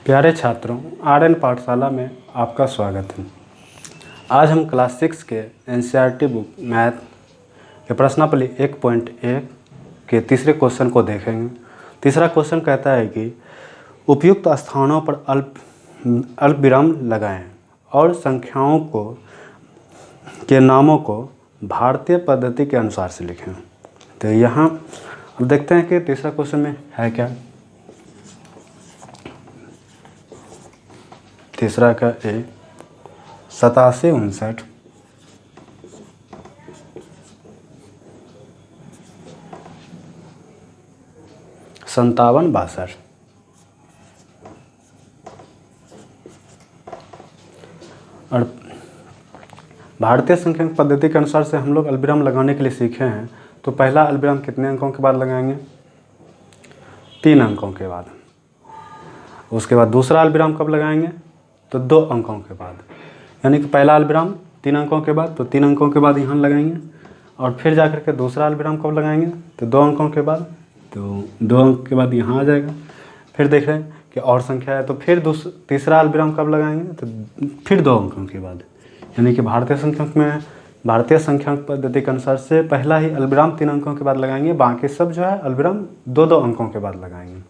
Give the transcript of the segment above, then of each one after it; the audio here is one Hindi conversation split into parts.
प्यारे छात्रों, आर्यन पाठशाला में आपका स्वागत है। आज हम क्लास 6 के एनसीईआरटी बुक मैथ के प्रश्नावली 1.1 के तीसरे क्वेश्चन को देखेंगे। तीसरा क्वेश्चन कहता है कि उपयुक्त स्थानों पर अल्प विराम लगाएं और संख्याओं के नामों को भारतीय पद्धति के अनुसार से लिखें। तो यहाँ अब देखते हैं कि तीसरा क्वेश्चन में है क्या। तीसरा का ए 87 59 57 62। और भारतीय संख्यांक पद्धति के अनुसार से हम लोग अल्पविराम लगाने के लिए सीखे हैं। तो पहला अल्पविराम कितने अंकों के बाद लगाएंगे? 3 अंकों के बाद। उसके बाद दूसरा अल्पविराम कब लगाएंगे? तो 2 अंकों के बाद। यानी कि पहला अल्पविराम 3 अंकों के बाद, तो 3 अंकों के बाद यहाँ लगाएंगे। और फिर जाकर के दूसरा अल्पविराम कब लगाएंगे? तो 2 अंकों के बाद, तो 2 अंक के बाद यहाँ आ जाएगा। फिर देख रहे हैं कि और संख्या है, तो फिर तीसरा अल्पविराम कब लगाएंगे? तो फिर 2 अंकों के बाद। यानी कि भारतीय संख्यांक पद्धति के अनुसार से पहला ही अल्पविराम 3 अंकों के बाद लगाएंगे, बाकी सब जो है अल्पविराम 2-2 अंकों के बाद लगाएंगे।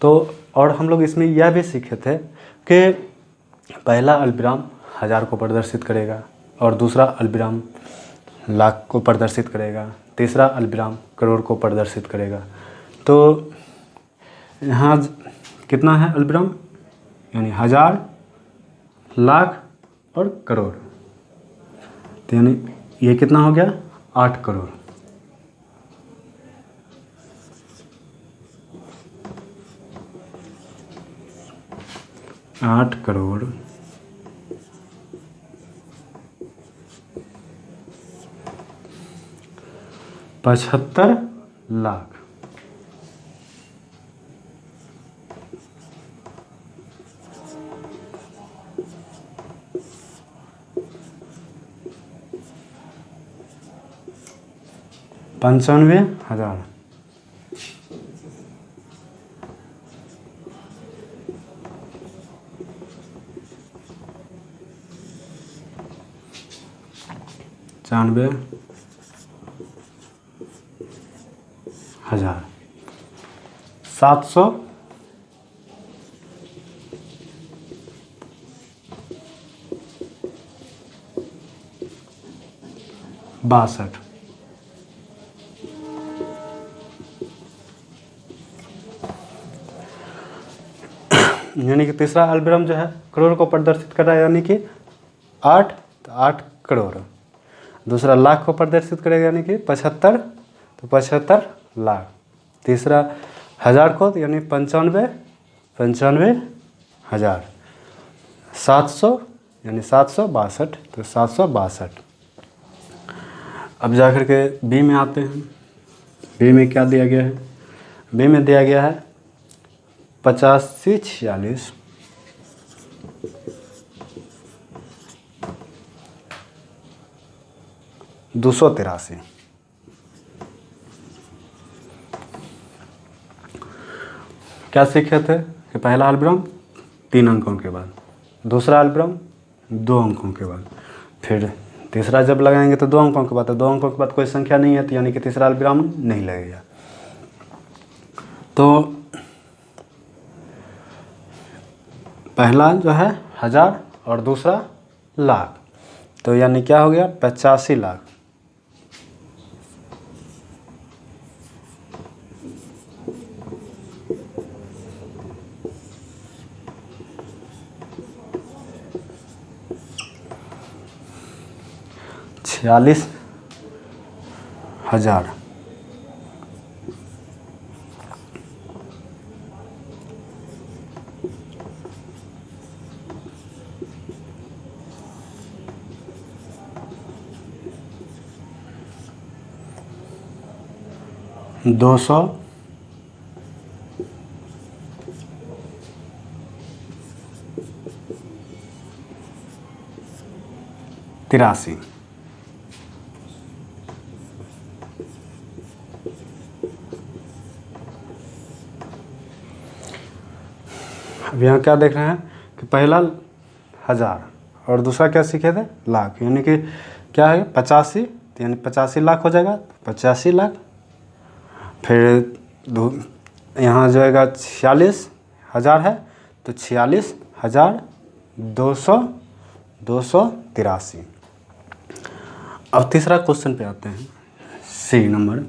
तो और हम लोग इसमें यह भी सीखे थे कि पहला अल्पविराम 1000 को प्रदर्शित करेगा और दूसरा अल्पविराम लाख को प्रदर्शित करेगा, तीसरा अल्पविराम करोड़ को प्रदर्शित करेगा। तो यहाँ कितना है अल्पविराम? यानी 1000, लाख और करोड़। तो यानी ये कितना हो गया? 8 करोड़। आठ करोड़ 75 लाख। पंचानवे हजार। पचानवे हजार 700 62। यानी कि तीसरा अल्पविराम जो है करोड़ को प्रदर्शित कर रहा है, यानी कि 8, तो 8 करोड़। दूसरा लाख को प्रदर्शित करेगा, यानी कि 75, तो 75 लाख। तीसरा 1000 को, तो यानी 95 हजार। 700 यानी 762, तो 762। अब जाकर के बी में आते हैं। बी में क्या दिया गया है? बी में दिया गया है 85 46 283। क्या सीखे थे कि पहला अल्पविराम 3 अंकों के बाद, दूसरा अल्पविराम 2 अंकों के बाद, फिर तीसरा जब लगाएंगे तो 2 अंकों के बाद। तो 2 अंकों के बाद कोई संख्या नहीं है, तो यानी कि तीसरा अल्पविराम नहीं लगेगा। तो पहला जो है 1000 और दूसरा लाख, तो यानी क्या हो गया? 85 लाख। छियालीस हजार। दो सौ 83। अब यहाँ क्या देख रहे हैं कि पहला 1000 और दूसरा क्या सीखे थे, लाख, यानी कि क्या है 85, यानी 85 लाख हो जाएगा, 85 लाख। फिर यहाँ जो है 46,000 है तो 46,283। अब तीसरा क्वेश्चन पे आते हैं, सी नंबर।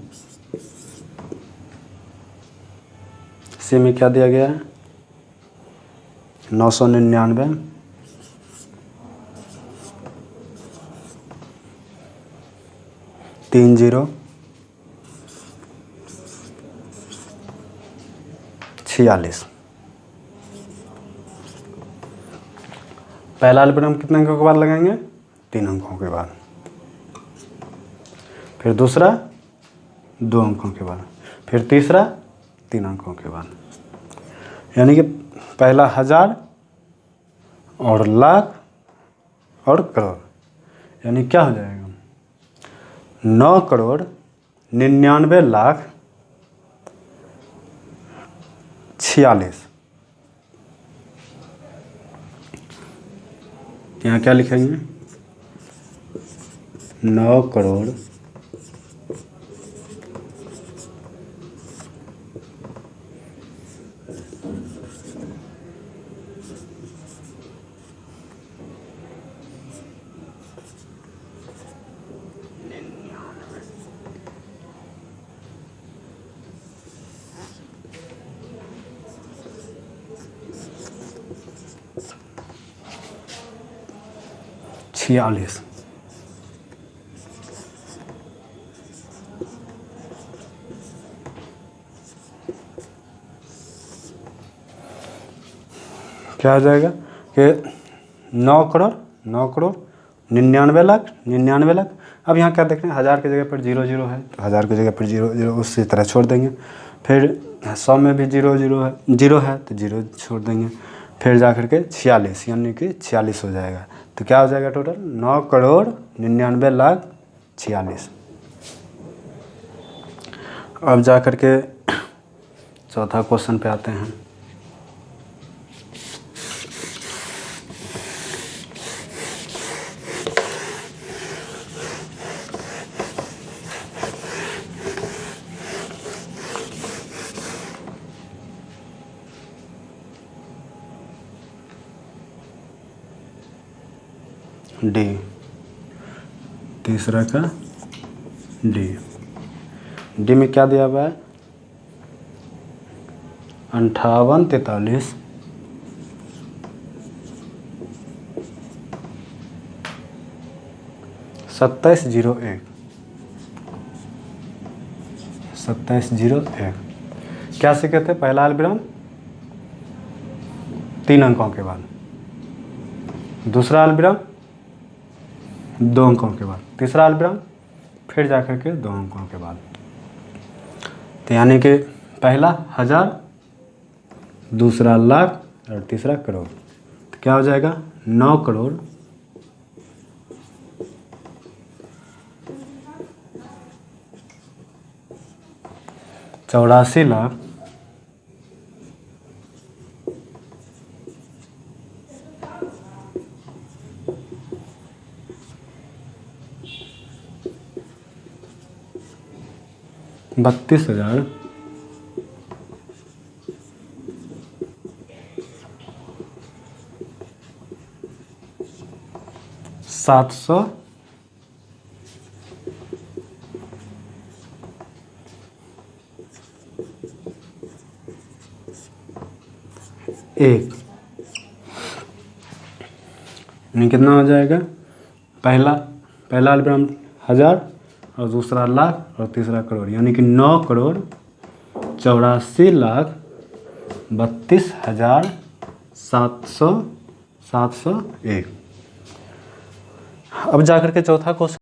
सी में क्या दिया गया है, 999 30 46। पहला एल्बिरम कितने अंकों के बाद लगाएंगे, 3 अंकों के बाद। फिर दूसरा 2 अंकों के बाद, फिर तीसरा 3 अंकों के बाद। यानी कि पहला 1000 और लाख और करोड़, यानी क्या हो जाएगा 9,99,46,000। यहाँ क्या लिखेंगे, 9 करोड़ 46। क्या हो जाएगा कि 9 करोड़ 99 लाख। अब यहाँ क्या देख रहे हैं, 1000 की जगह पर 00 है तो 1000 की जगह पर 00 उसी तरह छोड़ देंगे। फिर 100 में भी 00 है, 0 है तो 0 छोड़ देंगे। फिर जा कर के 46, यानी कि 46 हो जाएगा। तो क्या हो जाएगा टोटल, 9,99,46,000। अब जा कर के चौथा क्वेश्चन पे आते हैं। डी, तीसरा का डी। डी में क्या दिया हुआ है, 5843 2701। 2701 क्या सीखे थे, पहला एल्बिरम 3 अंकों के बाद, दूसरा एल्बिरम 2 अंकों के बाद, तीसरा एल्बिरम फिर जा कर के 2 अंकों के बाद। तो यानी कि पहला 1000, दूसरा लाख और तीसरा करोड़। तो क्या हो जाएगा 9 करोड़ 84 लाख 32,000 701। यानी कितना हो जाएगा, पहला एल्बिरम 1000 और दूसरा लाख और तीसरा करोड़, यानी कि 9 करोड़ 84 लाख 32,701। अब जाकर के चौथा क्वेश्चन